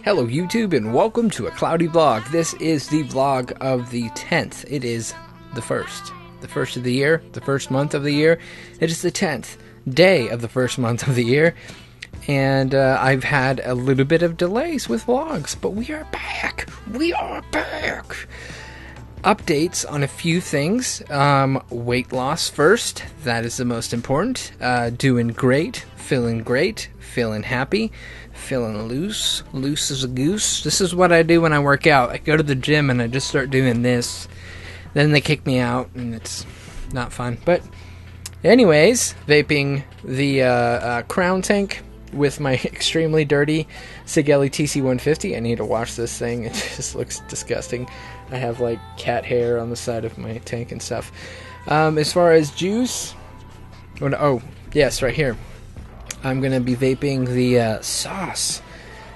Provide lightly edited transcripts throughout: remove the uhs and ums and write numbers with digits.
Hello YouTube and welcome to a cloudy vlog. This is the vlog of the 10th. It is the first of the year, the first month of the year. It is the 10th day of the first month of the year. And I've had a little bit of delays with vlogs, but we are back. We are back. Updates on a few things. Weight loss first. That is the most important. Doing great, feeling happy, feeling loose as a goose. This is what I do when I work out. I go to the gym and I just start doing this. Then they kick me out and it's not fun. But anyways, vaping the Crown Tank with my extremely dirty Sigelli TC150. I need to wash this thing. It just looks disgusting. I have like cat hair on the side of my tank and stuff. As far as juice, oh yes, right here. I'm gonna be vaping the Sauce.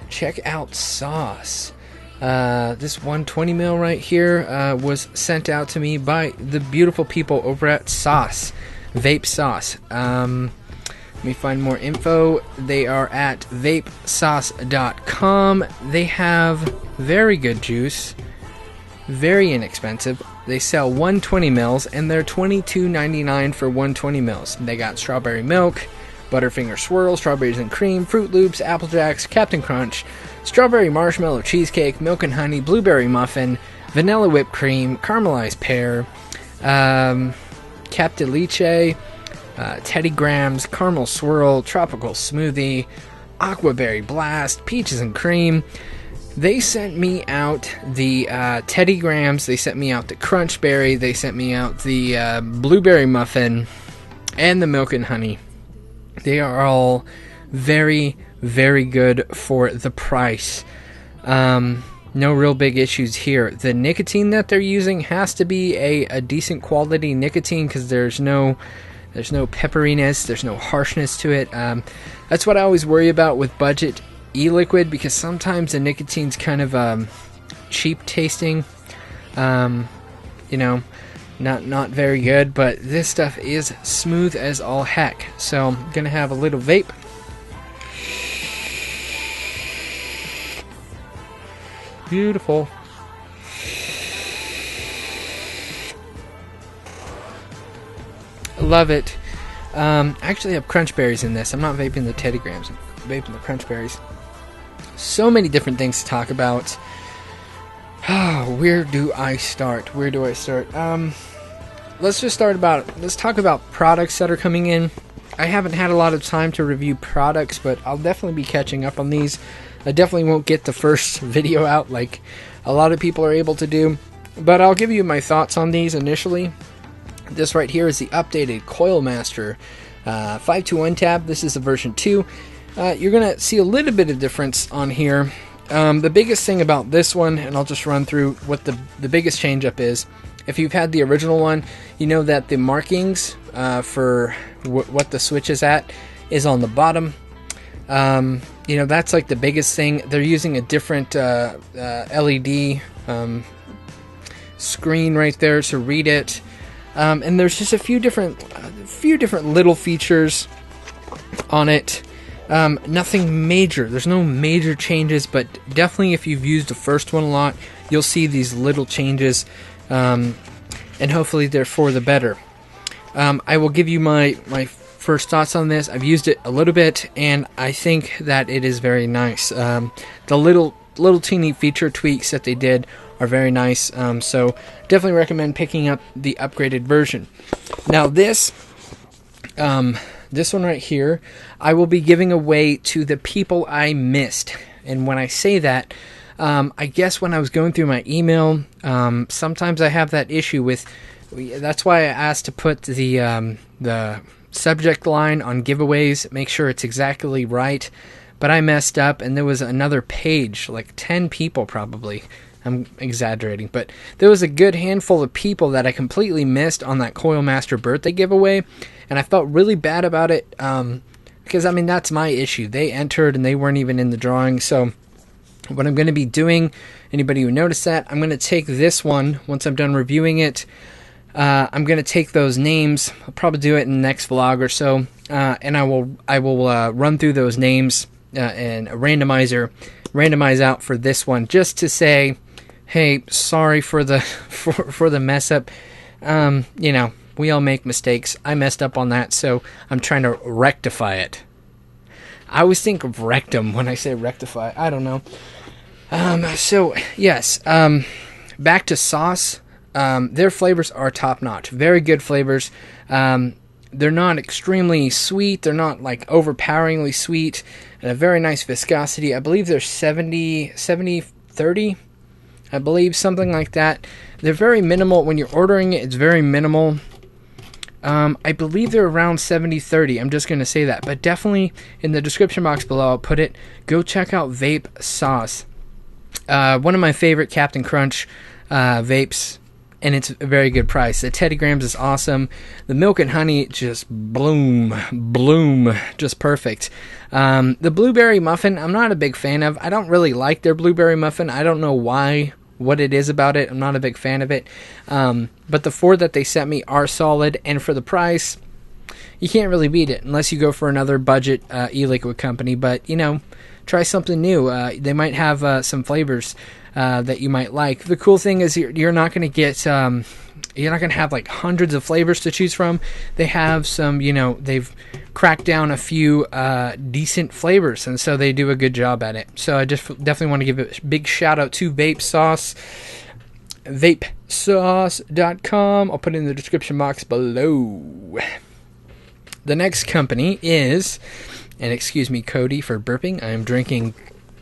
Check out Sauce. This 120 mil right here was sent out to me by the beautiful people over at Sauce. Vape Sauce. Let me find more info. They are at vapesauce.com. They have very good juice. Very inexpensive. They sell 120 mils and they're $22.99 for 120 mils. They got strawberry milk, Butterfinger swirl, strawberries and cream, Fruit Loops, Apple Jacks, Captain Crunch, strawberry marshmallow cheesecake, milk and honey, blueberry muffin, vanilla whipped cream, caramelized pear, Captain Leche, Teddy Grahams, caramel swirl, tropical smoothie, aquaberry blast, peaches and cream. They sent me out the Teddy Grahams, they sent me out the Crunch Berry, they sent me out the blueberry muffin, and the milk and honey. They are all very, very good for the price. No real big issues here. The nicotine that they're using has to be a decent quality nicotine because there's no pepperiness, there's no harshness to it. That's what I always worry about with budget e-liquid, because sometimes the nicotine's kind of cheap tasting, not very good, but this stuff is smooth as all heck. So I'm gonna have a little vape. Beautiful. Love it. Actually I have crunch berries in this. I'm not vaping the Teddy Grahams, I'm vaping the crunch berries. So many different things to talk about. Where do I start? Let's talk about products that are coming in. I haven't had a lot of time to review products, but I'll definitely be catching up on these. I definitely won't get the first video out like a lot of people are able to do, but I'll give you my thoughts on these initially. This right here is the updated Coil Master 521 tab. This is the version 2. You're going to see a little bit of difference on here. The biggest thing about this one, and I'll just run through what the biggest change up is. If you've had the original one, you know that the markings for what the switch is at is on the bottom. That's like the biggest thing. They're using a different LED screen right there to read it. And there's just a few different little features on it. Nothing major. There's no major changes, but definitely if you've used the first one a lot, you'll see these little changes, and hopefully they're for the better. I will give you my first thoughts on this. I've used it a little bit, and I think that it is very nice. The little teeny feature tweaks that they did are very nice, so definitely recommend picking up the upgraded version. Now this one right here, I will be giving away to the people I missed. And when I say that, I guess when I was going through my email, sometimes I have that issue with. That's why I asked to put the subject line on giveaways, make sure it's exactly right. But I messed up, and there was another page, like 10 people probably. I'm exaggerating, but there was a good handful of people that I completely missed on that Coil Master birthday giveaway, and I felt really bad about it, because, that's my issue. They entered, and they weren't even in the drawing, so what I'm going to be doing, anybody who noticed that, I'm going to take this one, once I'm done reviewing it, I'm going to take those names, I'll probably do it in the next vlog or so, and I will run through those names and a randomize out for this one, just to say, hey, sorry for the for the mess up. You know, we all make mistakes. I messed up on that, so I'm trying to rectify it. I always think of rectum when I say rectify. I don't know. So yes, back to sauce. Their flavors are top notch. Very good flavors. They're not extremely sweet. They're not like overpoweringly sweet. And a very nice viscosity. I believe they're 70-30. I believe something like that. They're very minimal. When you're ordering it, it's very minimal. I believe they're around 70-30. I'm just going to say that. But definitely in the description box below, I'll put it. Go check out Vape Sauce. One of my favorite Captain Crunch vapes. And it's a very good price. The Teddy Grams is awesome. The milk and honey, just bloom, just perfect. The blueberry muffin, I'm not a big fan of. I don't really like their blueberry muffin. I don't know what it is about it. I'm not a big fan of it. But the 4 that they sent me are solid. And for the price, you can't really beat it unless you go for another budget e-liquid company. But, you know, try something new. They might have some flavors that you might like. The cool thing is you're not going to get you're not going to have like hundreds of flavors to choose from. They have some, you know, they've cracked down a few decent flavors, and so they do a good job at it. So I just definitely want to give a big shout out to Vape Sauce, vapesauce.com. I'll put it in the description box below. The next company is, and excuse me Cody for burping, I am drinking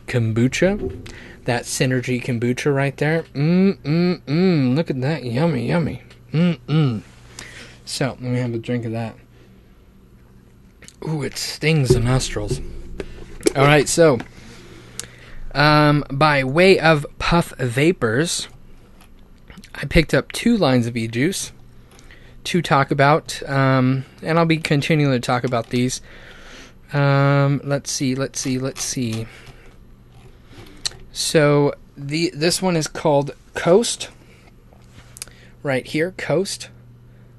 kombucha. That Synergy kombucha right there. Look at that. Yummy. So, let me have a drink of that. Ooh, it stings the nostrils. Alright, so, by way of Puff Vapors, I picked up 2 lines of e-juice to talk about, and I'll be continuing to talk about these. Let's see. So this one is called Coast. Right here, Coast.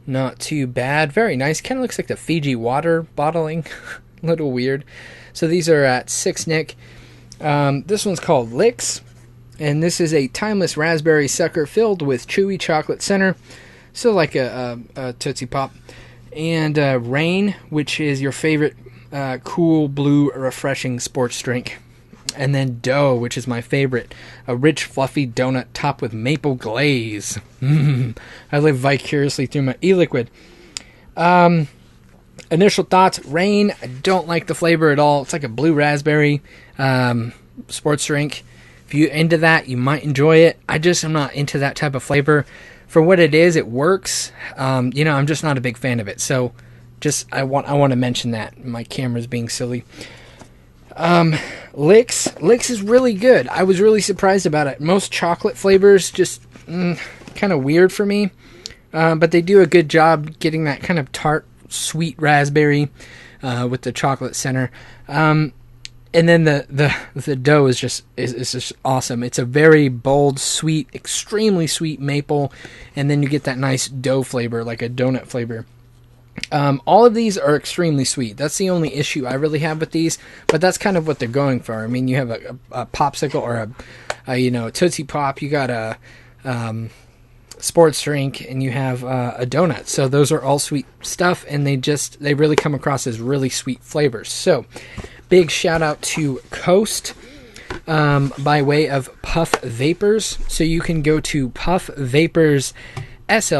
Not too bad. Very nice. Kind of looks like the Fiji water bottling. A little weird. So these are at 6 Nick. This one's called Licks. And this is a timeless raspberry sucker filled with chewy chocolate center. So like a Tootsie Pop. And Rain, which is your favorite cool, blue, refreshing sports drink. And then Dough, which is my favorite. A rich, fluffy donut topped with maple glaze. I live vicariously through my e-liquid. Initial thoughts, Rain. I don't like the flavor at all. It's like a blue raspberry sports drink. If you're into that, you might enjoy it. I'm not into that type of flavor. For what it is, it works. I'm just not a big fan of it. So, I want to mention that. My camera's being silly. Licks is really good. I was really surprised about it. Most chocolate flavors just kind of weird for me, but they do a good job getting that kind of tart, sweet raspberry with the chocolate center. And then the dough is just awesome. It's a very bold, sweet, extremely sweet maple, and then you get that nice dough flavor, like a donut flavor. All of these are extremely sweet. That's the only issue I really have with these, but that's kind of what they're going for. I mean, you have a popsicle or a Tootsie Pop. You got a sports drink, and you have a donut. So those are all sweet stuff, and they really come across as really sweet flavors. So big shout out to Coast by way of Puff Vapors. So you can go to Puff Vapors Puff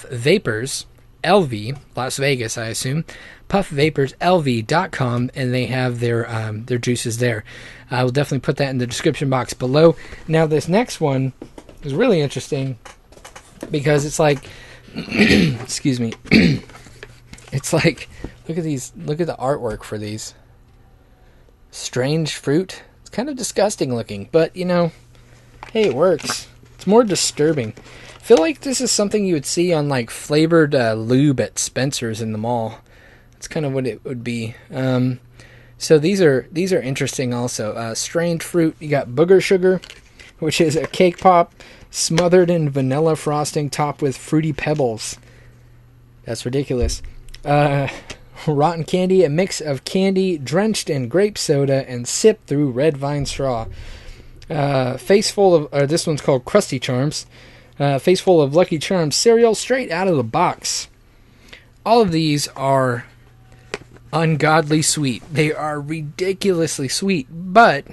Vapors LV, Las Vegas, I assume. PuffVaporsLV.com, and they have their juices there. I will definitely put that in the description box below. Now, this next one is really interesting because it's like, excuse me, it's like, look at these, look at the artwork for these. Strange fruit. It's kind of disgusting looking, but hey, it works. It's more disturbing. I feel like this is something you would see on like flavored lube at Spencer's in the mall. That's kind of what it would be. So these are interesting also. Strange fruit. You got booger sugar, which is a cake pop smothered in vanilla frosting topped with fruity pebbles. That's ridiculous. Rotten candy, a mix of candy drenched in grape soda and sipped through red vine straw. Face full of, this one's called Krusty Charms. Face full of Lucky Charms cereal straight out of the box. All of these are ungodly sweet. They are ridiculously sweet, but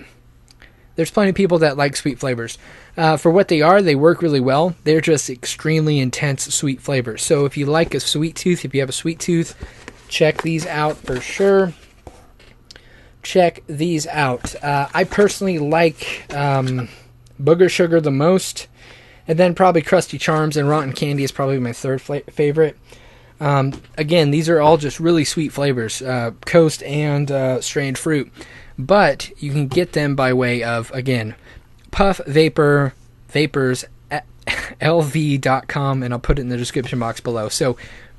there's plenty of people that like sweet flavors. For what they are, they work really well. They're just extremely intense sweet flavors. So if you like a sweet tooth, if you have a sweet tooth, check these out for sure. Check these out. I personally like Booger Sugar the most, and then probably Krusty Charms, and Rotten Candy is probably my third favorite. Again, these are all just really sweet flavors, Coast and Strange Fruit. But you can get them by way of, again, Puff Vapor, Vapors, LV.com, and I'll put it in the description box below. So,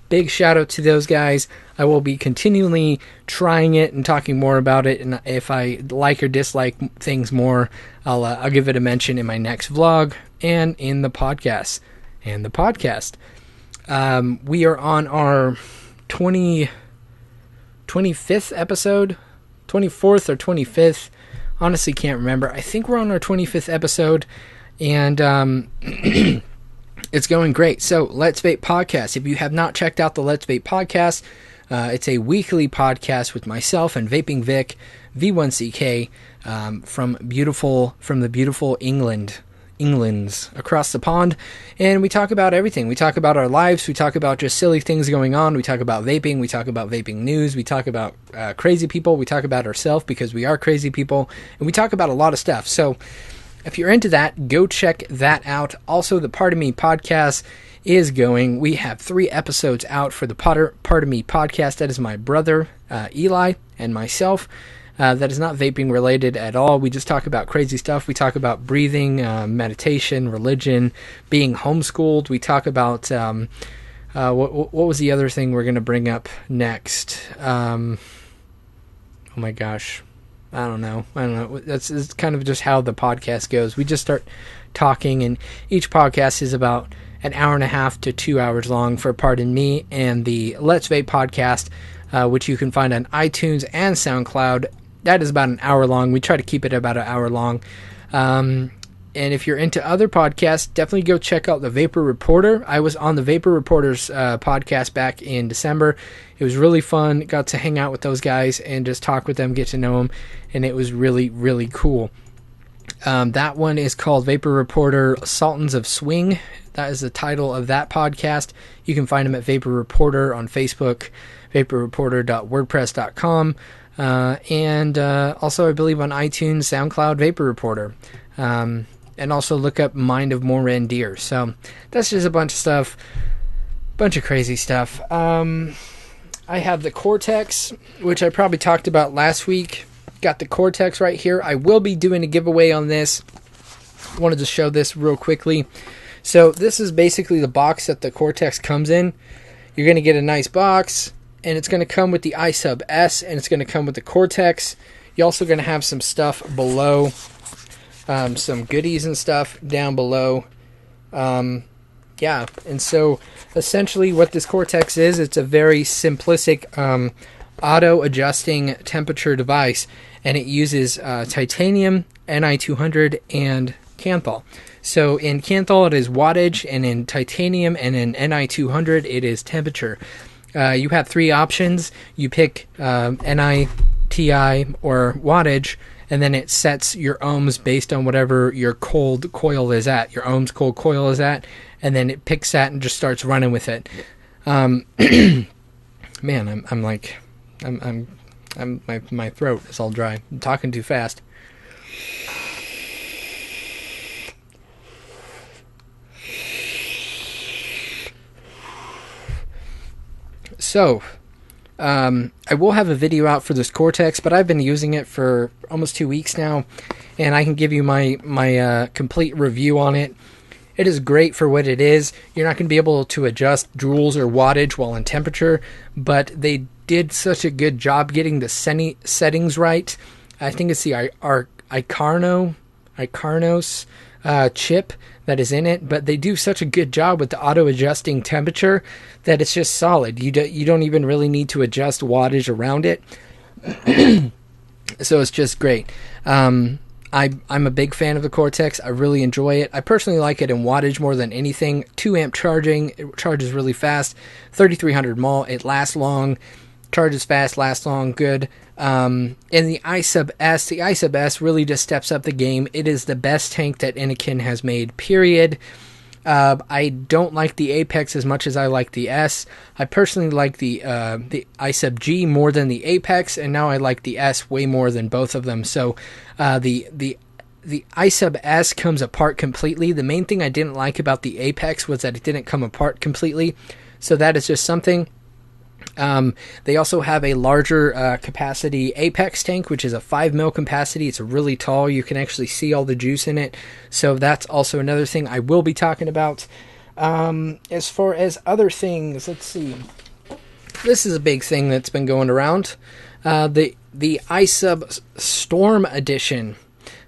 big shout out to those guys. I will be continually trying it and talking more about it, and if I like or dislike things more, I'll give it a mention in my next vlog and in the podcast. We are on our 25th episode, 24th or 25th. Honestly, can't remember. I think we're on our 25th episode, and it's going great. So, Let's Vape Podcast. If you have not checked out the Let's Vape Podcast, it's a weekly podcast with myself and Vaping Vic, V1CK, from the beautiful England's across the pond, and we talk about everything. We talk about our lives, we talk about just silly things going on, we talk about vaping, we talk about vaping news, we talk about crazy people, we talk about ourselves because we are crazy people, and we talk about a lot of stuff. So if you're into that, go check that out. Also, the Pardon Me podcast is going. We have 3 episodes out for the Pardon Me podcast. That is my brother Eli and myself. That is not vaping related at all. We just talk about crazy stuff. We talk about breathing, meditation, religion, being homeschooled. We talk about what was the other thing we're going to bring up next? Oh my gosh. I don't know. It's kind of just how the podcast goes. We just start talking, and each podcast is about an hour and a half to 2 hours long for Pardon Me, and the Let's Vape podcast, which you can find on iTunes and SoundCloud. That is about an hour long. We try to keep it about an hour long. And if you're into other podcasts, definitely go check out the Vapor Reporter. I was on the Vapor Reporter's podcast back in December. It was really fun. Got to hang out with those guys and just talk with them, get to know them, and it was really, really cool. That one is called Vapor Reporter Sultans of Swing. That is the title of that podcast. You can find them at Vapor Reporter on Facebook, vaporreporter.wordpress.com. And also, I believe, on iTunes, SoundCloud, Vapor Reporter. And also look up Mind of Moran Deer. So that's just a bunch of stuff, bunch of crazy stuff. I have the Cortex, which I probably talked about last week. Got the Cortex right here. I will be doing a giveaway on this. Wanted to show this real quickly. So this is basically the box that the Cortex comes in. You're going to get a nice box, and it's going to come with the iSub S, and it's going to come with the Cortex. You're also going to have some stuff below, some goodies and stuff down below. Yeah, and so essentially what this Cortex is, it's a very simplistic auto-adjusting temperature device, and it uses titanium, Ni200, and Kanthal. So in Kanthal it is wattage, and in titanium and in Ni200 it is temperature. You have 3 options. You pick Ni, Ti, or wattage, and then it sets your ohms based on whatever your cold coil is at. Your ohms cold coil is at, and then it picks that and just starts running with it. Man, my throat is all dry. I'm talking too fast. So, I will have a video out for this Cortex, but I've been using it for almost 2 weeks now, and I can give you my complete review on it. It is great for what it is. You're not going to be able to adjust joules or wattage while in temperature, but they did such a good job getting the settings right. I think it's the Icarnos chip that is in it, but they do such a good job with the auto adjusting temperature that it's just solid. You don't even really need to adjust wattage around it. So it's just great. I'm a big fan of the Cortex. I really enjoy it. I personally like it in wattage more than anything. 2 amp charging. It charges really fast. 3300 mAh. It lasts long. Charges fast. Lasts long. Good. And the iSub S really just steps up the game. It is the best tank that Anakin has made, period. I don't like the Apex as much as I like the S. I personally like the iSub G more than the Apex, and now I like the S way more than both of them. So the iSub S comes apart completely. The main thing I didn't like about the Apex was that it didn't come apart completely. So that is just something. They also have a larger capacity Apex tank, which is a 5 mil capacity. It's really tall. You can actually see all the juice in it. So that's also another thing I will be talking about. As far as other things, let's see. This is a big thing that's been going around. The iSub Storm Edition.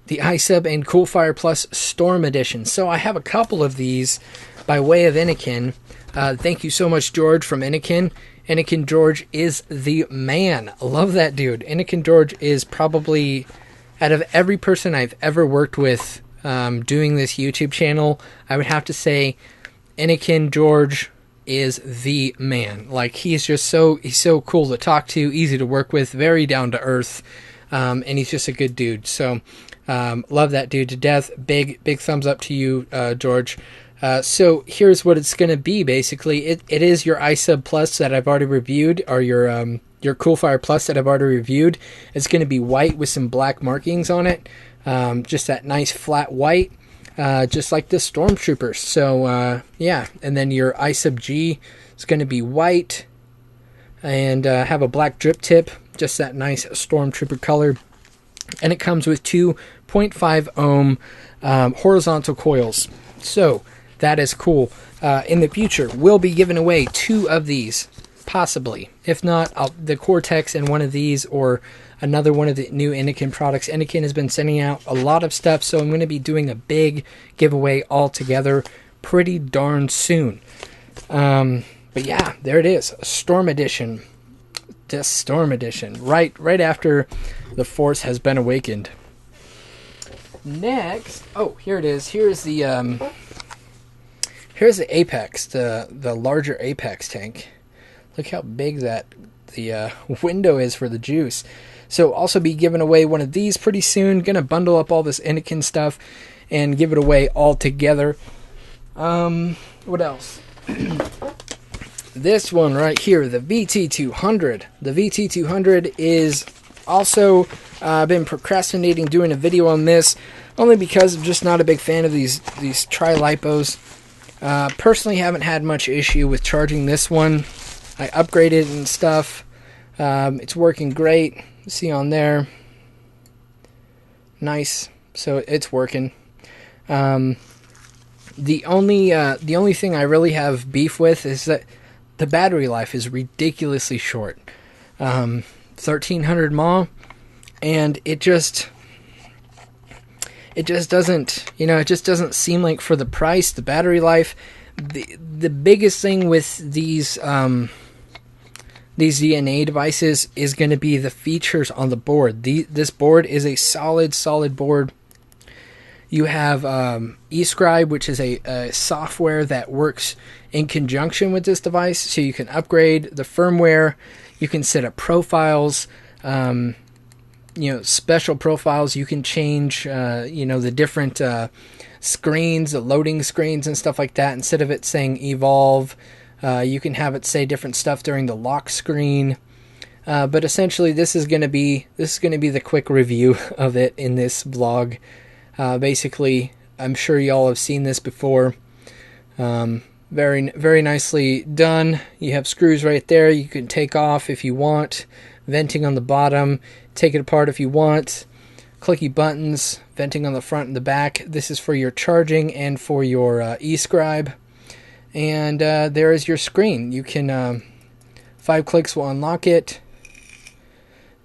The iSub and Coolfire Plus Storm Edition. So I have a couple of these by way of Anakin. Thank you so much, George, from Anakin. Anakin George is the man. I love that dude. Anakin George is probably, out of every person I've ever worked with doing this YouTube channel, I would have to say Anakin George is the man. Like, he's so cool to talk to, easy to work with, very down to earth, and he's just a good dude. So, love that dude to death. Big thumbs up to you, George. So here's what it's going to be, basically. It is your iSub Plus that I've already reviewed, or your Coolfire Plus that I've already reviewed. It's going to be white with some black markings on it. Just that nice flat white, just like the Stormtroopers. So, yeah. And then your iSub G is going to be white and have a black drip tip, just that nice Stormtrooper color. And it comes with 2.5 ohm horizontal coils. So that is cool. In the future, we'll be giving away 2 of these, possibly. If not, the Cortex and one of these, or another one of the new Anakin products. Anakin has been sending out a lot of stuff, so I'm going to be doing a big giveaway all together pretty darn soon. But yeah, there it is. Storm Edition. This Storm Edition. Right after the Force has been awakened. Next, here it is. Here's the Apex, the larger Apex tank. Look how big the window is for the juice. So also be giving away one of these pretty soon. Gonna bundle up all this Anakin stuff and give it away all together. What else? This one right here, the VT200. The VT200 is also been procrastinating doing a video on this, only because I'm just not a big fan of these tri-lipos. Personally, haven't had much issue with charging this one. I upgraded and stuff. It's working great. See on there. Nice. So it's working. The only thing I really have beef with is that the battery life is ridiculously short. 1300 mAh, and it just doesn't, it just doesn't seem like, for the price, the battery life. The biggest thing with these DNA devices is going to be the features on the board. This board is a solid board. You have eScribe, which is a software that works in conjunction with this device, so you can upgrade the firmware. You can set up profiles, special profiles. You can change, the different screens, the loading screens and stuff like that. Instead of it saying evolve, you can have it say different stuff during the lock screen. But essentially, this is going to be the quick review of it in this vlog. Basically, I'm sure y'all have seen this before. Very, very nicely done. You have screws right there. You can take off if you want. Venting on the bottom. Take it apart if you want. Clicky buttons. Venting on the front and the back. This is for your charging and for your eScribe. And there is your screen. You can 5 clicks will unlock it.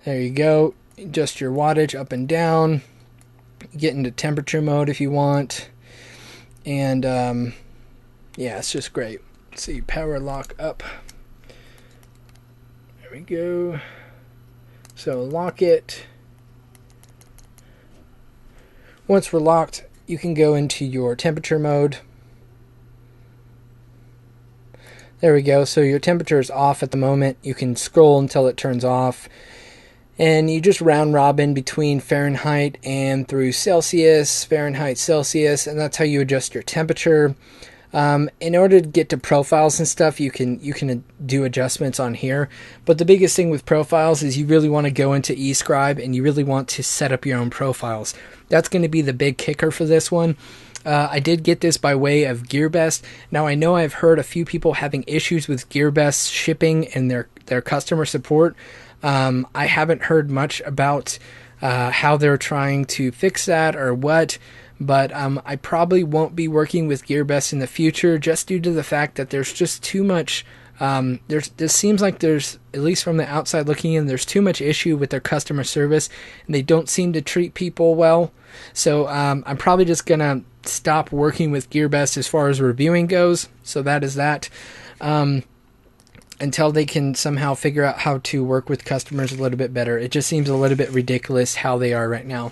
There you go. Adjust your wattage up and down. Get into temperature mode if you want. And yeah, it's just great. Let's see, power lock up. There we go. So lock it. Once we're locked, you can go into your temperature mode. There we go. So your temperature is off at the moment. You can scroll until it turns off. And you just round robin between Fahrenheit and through Celsius, Fahrenheit, Celsius, and that's how you adjust your temperature. In order to get to profiles and stuff, you can do adjustments on here. But the biggest thing with profiles is you really want to go into eScribe and you really want to set up your own profiles. That's going to be the big kicker for this one. I did get this by way of GearBest. Now I know I've heard a few people having issues with GearBest shipping and their customer support. I haven't heard much about how they're trying to fix that or what. But I probably won't be working with GearBest in the future just due to the fact that there's just too much. This seems like there's, at least from the outside looking in, there's too much issue with their customer service, and they don't seem to treat people well. So I'm probably just gonna stop working with GearBest as far as reviewing goes. So that is that. Until they can somehow figure out how to work with customers a little bit better. It just seems a little bit ridiculous how they are right now.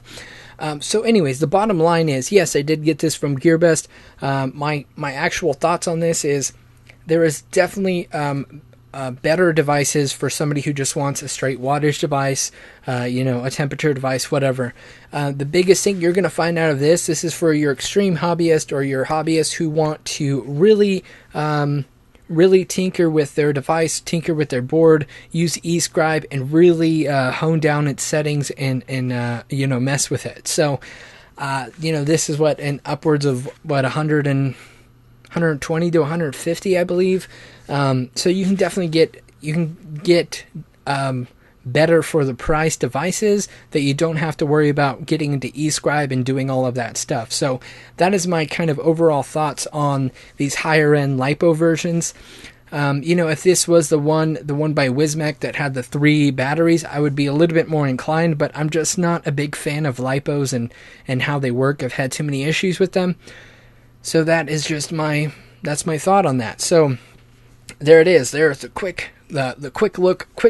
So anyways, the bottom line is, yes, I did get this from GearBest. My actual thoughts on this is there is definitely better devices for somebody who just wants a straight wattage device, a temperature device, whatever. The biggest thing you're going to find out of this is for your extreme hobbyist or your hobbyists who want to really tinker with their device, tinker with their board, use eScribe, and really hone down its settings and mess with it. So, this is what, in upwards of 120 to 150, I believe. So you can definitely get better for the price devices that you don't have to worry about getting into eScribe and doing all of that stuff. So that is my kind of overall thoughts on these higher end LiPo versions. If this was the one by Wismec that had the 3 batteries, I would be a little bit more inclined, but I'm just not a big fan of LiPos and how they work. I've had too many issues with them. So that's my thought on that. So there it is. There's the quick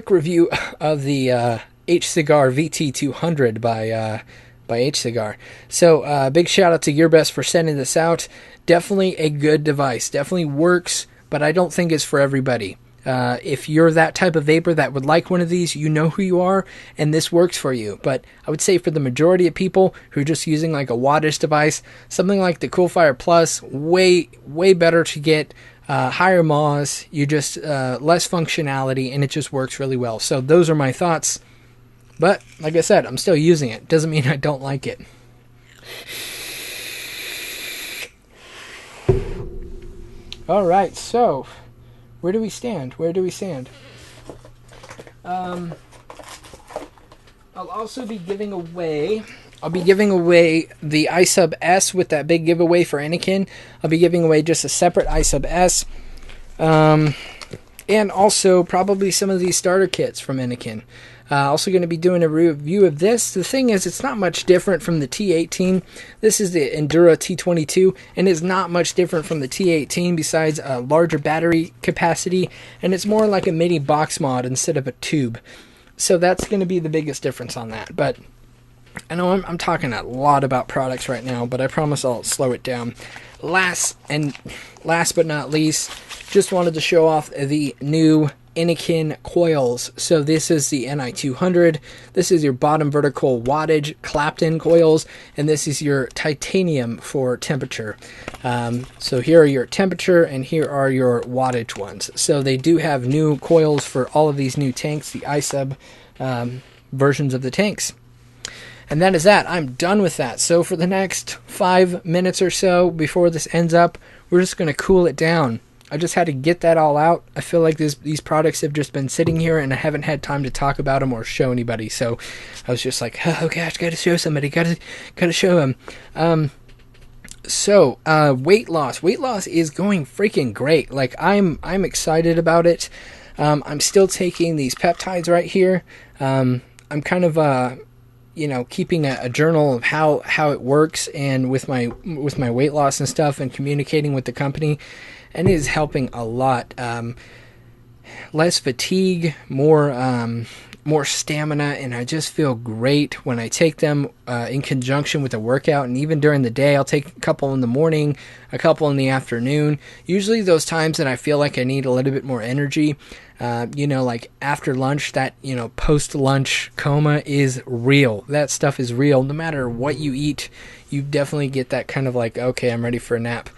review of the H-Cigar VT200 by H-Cigar. So big shout out to GearBest for sending this out. Definitely a good device. Definitely works, but I don't think it's for everybody. If you're that type of vapor that would like one of these, you know who you are, and this works for you. But I would say for the majority of people who are just using like a wattage device, something like the Coolfire Plus, way better to get. Higher MAWs, you just less functionality, and it just works really well. So those are my thoughts. But like I said, I'm still using it. Doesn't mean I don't like it. All right, so where do we stand? I'll also be giving away. I'll be giving away the iSub S with that big giveaway for Anakin. I'll be giving away just a separate iSub S. And also probably some of these starter kits from Anakin. Also going to be doing a review of this. The thing is, it's not much different from the T18. This is the Endura T22, and it's not much different from the T18 besides a larger battery capacity, and it's more like a mini box mod instead of a tube. So that's going to be the biggest difference on that. But I know I'm talking a lot about products right now, but I promise I'll slow it down. Last but not least, just wanted to show off the new Anakin coils. So this is the NI200. This is your bottom vertical wattage Clapton coils, and this is your titanium for temperature. So here are your temperature, and here are your wattage ones. So they do have new coils for all of these new tanks, the iSub versions of the tanks. And that is that. I'm done with that. So for the next 5 minutes or so before this ends up, we're just going to cool it down. I just had to get that all out. I feel like these products have just been sitting here and I haven't had time to talk about them or show anybody. So I was just like, oh gosh, gotta show somebody, gotta show them. Weight loss. Weight loss is going freaking great. Like I'm excited about it. I'm still taking these peptides right here. I'm kind of keeping a journal of how it works, and with my weight loss and stuff, and communicating with the company, and it is helping a lot. Less fatigue, more stamina, and I just feel great when I take them in conjunction with a workout. And even during the day, I'll take a couple in the morning, a couple in the afternoon. Usually those times that I feel like I need a little bit more energy, like after lunch, that, post-lunch coma is real. That stuff is real. No matter what you eat, you definitely get that kind of like, okay, I'm ready for a nap.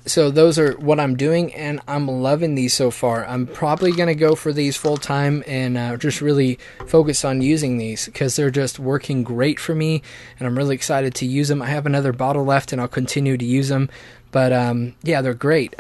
So those are what I'm doing, and I'm loving these so far. I'm probably going to go for these full time and just really focus on using these, because they're just working great for me, and I'm really excited to use them. I have another bottle left, and I'll continue to use them. But yeah, they're great.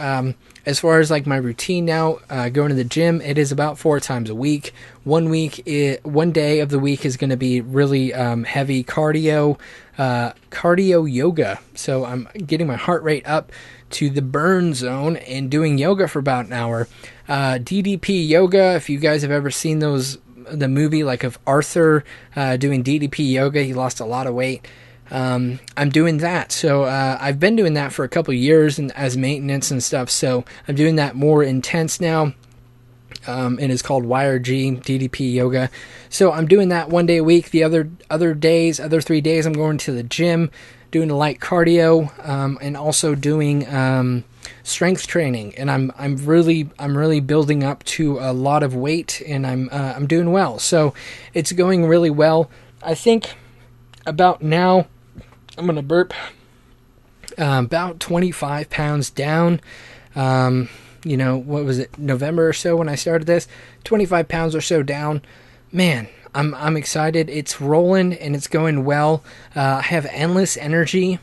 As far as like my routine now, going to the gym, it is about 4 times a week. One day of the week is going to be really heavy cardio yoga. So I'm getting my heart rate up to the burn zone and doing yoga for about an hour. DDP yoga, if you guys have ever seen the movie like of Arthur doing DDP yoga, he lost a lot of weight. I'm doing that. So I've been doing that for a couple of years and as maintenance and stuff. So I'm doing that more intense now. And it's called YRG DDP yoga. So I'm doing that one day a week. The other 3 days, I'm going to the gym, doing a light cardio, and also doing strength training. And I'm really building up to a lot of weight, and I'm doing well. So it's going really well. I think about now, I'm gonna burp. About 25 pounds down. What was it, November or so when I started this? 25 pounds or so down. Man, I'm excited. It's rolling and it's going well. I have endless energy,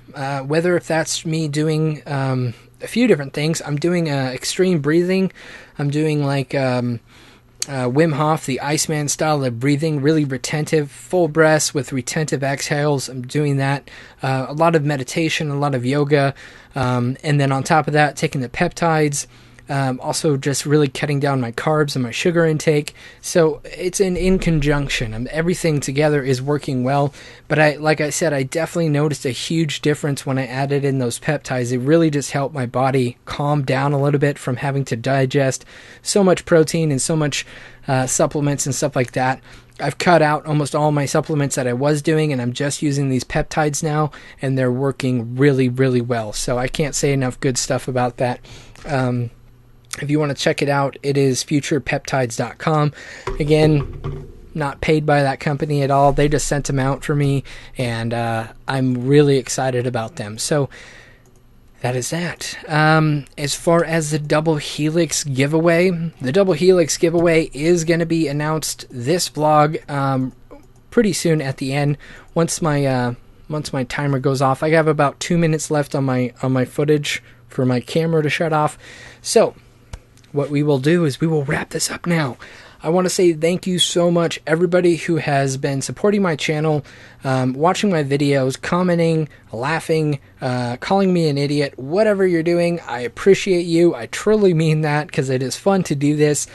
whether if that's me doing a few different things. I'm doing extreme breathing. I'm doing like Wim Hof, the Iceman style of breathing, really retentive, full breaths with retentive exhales. I'm doing that. A lot of meditation, a lot of yoga. And then on top of that, taking the peptides. Also just really cutting down my carbs and my sugar intake. So it's in conjunction. Everything together is working well. But like I said, I definitely noticed a huge difference when I added in those peptides. It really just helped my body calm down a little bit from having to digest so much protein and so much supplements and stuff like that. I've cut out almost all my supplements that I was doing, and I'm just using these peptides now, and they're working really, really well. So I can't say enough good stuff about that. If you want to check it out, it is futurepeptides.com. Again, not paid by that company at all. They just sent them out for me, and I'm really excited about them. So that is that. As far as the Double Helix giveaway, the Double Helix giveaway is going to be announced this vlog pretty soon at the end. Once my timer goes off, I have about 2 minutes left on my footage for my camera to shut off. So what we will do is we will wrap this up now. I want to say thank you so much, everybody who has been supporting my channel, watching my videos, commenting, laughing, calling me an idiot, whatever you're doing. I appreciate you. I truly mean that, because it is fun to do this.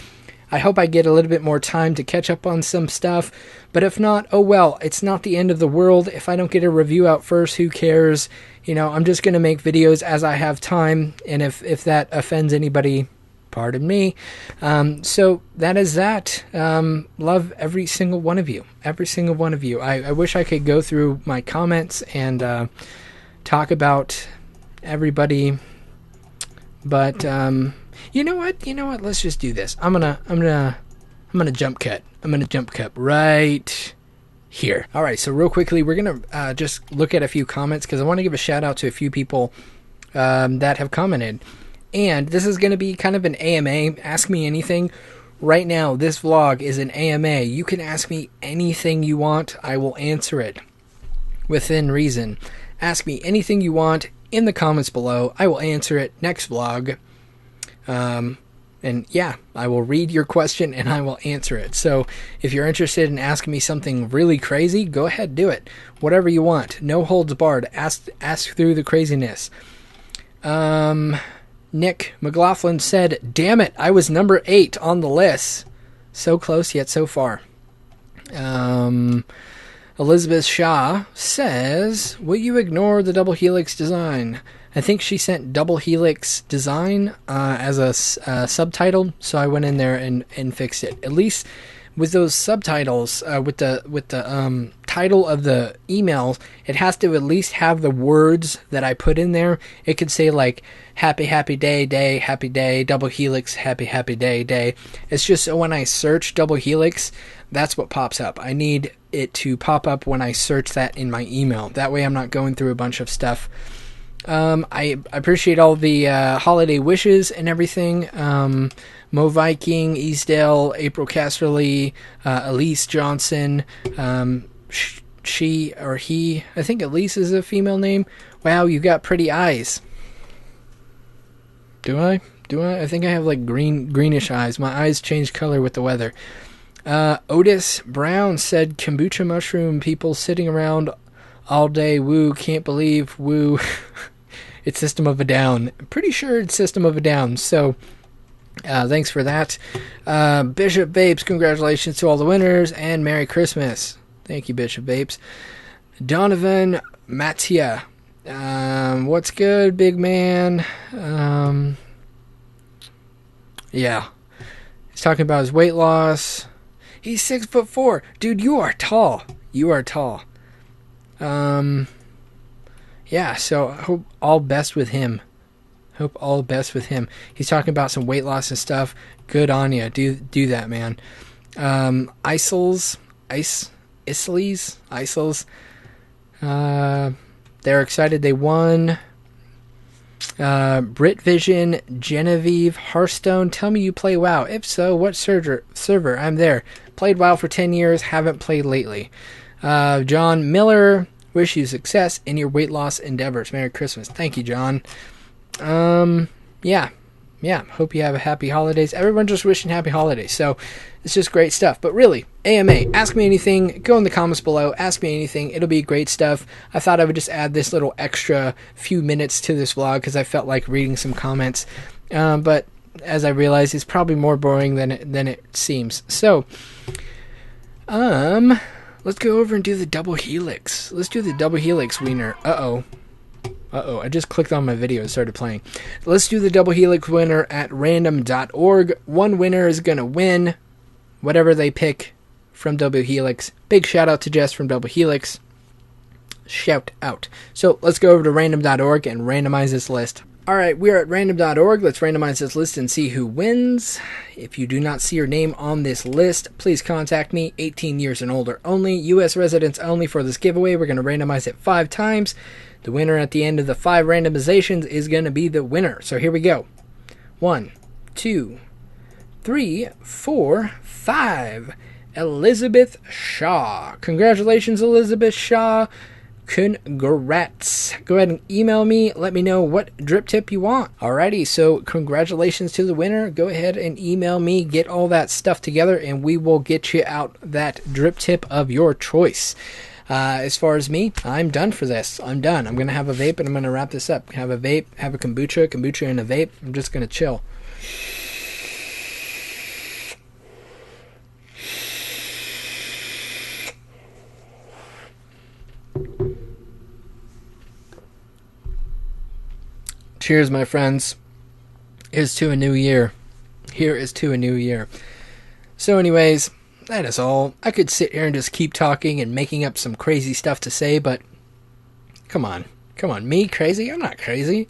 I hope I get a little bit more time to catch up on some stuff, but if not, oh well, it's not the end of the world. If I don't get a review out first, who cares? I'm just going to make videos as I have time, and if that offends anybody, pardon me. So that is that. Love every single one of you. Every single one of you. I wish I could go through my comments and talk about everybody, but you know what? Let's just do this. I'm gonna jump cut. I'm gonna jump cut right here. All right. So real quickly, we're gonna just look at a few comments, because I want to give a shout out to a few people that have commented. And this is going to be kind of an AMA, ask me anything. Right now, this vlog is an AMA. You can ask me anything you want. I will answer it within reason. Ask me anything you want in the comments below. I will answer it next vlog. And yeah, I will read your question and I will answer it. So if you're interested in asking me something really crazy, go ahead, do it. Whatever you want. No holds barred. Ask through the craziness. Nick McLaughlin said, "Damn it, I was number 8 on the list. So close yet so far." Elizabeth Shaw says, will you ignore the double helix design? I think she sent double helix design as a subtitle, so I went in there and fixed it. At least with those subtitles, with the title of the email, it has to at least have the words that I put in there. It could say like happy day, happy day, double helix, happy day. It's just so when I search double helix, that's what pops up. I need it to pop up when I search that in my email. That way I'm not going through a bunch of stuff. I appreciate all the holiday wishes and everything. Mo Viking, Eastdale, April Casterly, Elise Johnson, she or he, I think Elise is a female name. Wow, you got pretty eyes. Do I? I think I have like greenish eyes. My eyes change color with the weather. Otis Brown said kombucha mushroom people sitting around all day. Woo, can't believe, woo. It's System of a Down. Pretty sure it's System of a Down. So, thanks for that. Bishop Vapes, congratulations to all the winners, and Merry Christmas. Thank you, Bishop Vapes. Donovan Mattia. What's good, big man? Yeah. He's talking about his weight loss. He's 6'4". Dude, you are tall. Yeah, so I hope all best with him. He's talking about some weight loss and stuff. Good on you. Do that, man. Isles. They're excited they won. Brit Vision, Genevieve, Hearthstone. Tell me you play WoW. If so, what server? I'm there. Played WoW for 10 years. Haven't played lately. John Miller. Wish you success in your weight loss endeavors. Merry Christmas. Thank you, John. Yeah. Hope you have a happy holidays. Everyone just wishing happy holidays. So it's just great stuff. But really, AMA, ask me anything. Go in the comments below. Ask me anything. It'll be great stuff. I thought I would just add this little extra few minutes to this vlog because I felt like reading some comments. But as I realized, it's probably more boring than it seems. So, let's go over and do the double helix. Let's do the double helix wiener. Uh-oh, I just clicked on my video and started playing. Let's do the double helix winner at random.org. One winner is going to win whatever they pick from double helix. Big shout out to Jess from double helix. Shout out. So let's go over to random.org and randomize this list. Alright, we are at random.org. Let's randomize this list and see who wins. If you do not see your name on this list, please contact me. 18 years and older only. U.S. residents only for this giveaway. We're going to randomize it 5 times. The winner at the end of the 5 randomizations is going to be the winner. So here we go. 1, 2, 3, 4, 5. Elizabeth Shaw. Congratulations, Elizabeth Shaw. Congrats. Go ahead and email me. Let me know what drip tip you want. Alrighty, so congratulations to the winner. Go ahead and email me. Get all that stuff together and we will get you out that drip tip of your choice. As far as me, I'm done for this. I'm done. I'm going to have a vape and I'm going to wrap this up. Have a vape, have a kombucha and a vape. I'm just going to chill. Cheers, my friends. Here's to a new year. So anyways, that is all. I could sit here and just keep talking and making up some crazy stuff to say, but come on, me crazy? I'm not crazy.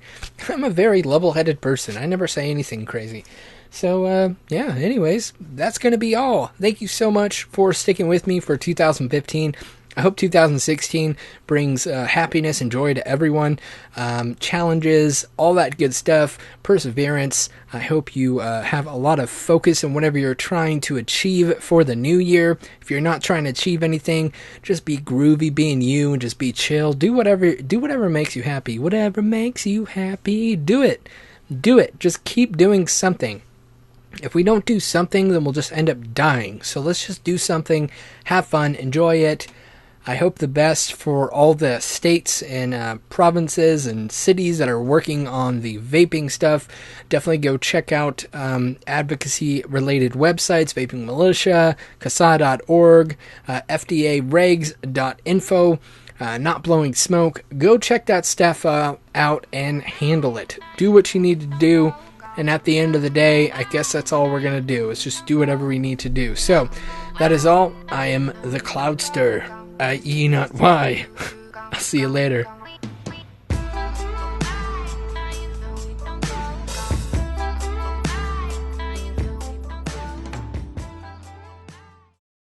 I'm a very level-headed person. I never say anything crazy. So, yeah, anyways, that's going to be all. Thank you so much for sticking with me for 2015. I hope 2016 brings happiness and joy to everyone, challenges, all that good stuff, perseverance. I hope you have a lot of focus in whatever you're trying to achieve for the new year. If you're not trying to achieve anything, just be groovy being you and just be chill. Do whatever makes you happy. Whatever makes you happy, do it. Just keep doing something. If we don't do something, then we'll just end up dying. So let's just do something, have fun, enjoy it. I hope the best for all the states and provinces and cities that are working on the vaping stuff. Definitely go check out advocacy-related websites, Vaping Militia, CASA.org, FDAregs.info, Not Blowing Smoke. Go check that stuff out and handle it. Do what you need to do. And at the end of the day, I guess that's all we're going to do, is just do whatever we need to do. So, that is all. I am the Cloudster. I.e. not Y. I'll see you later.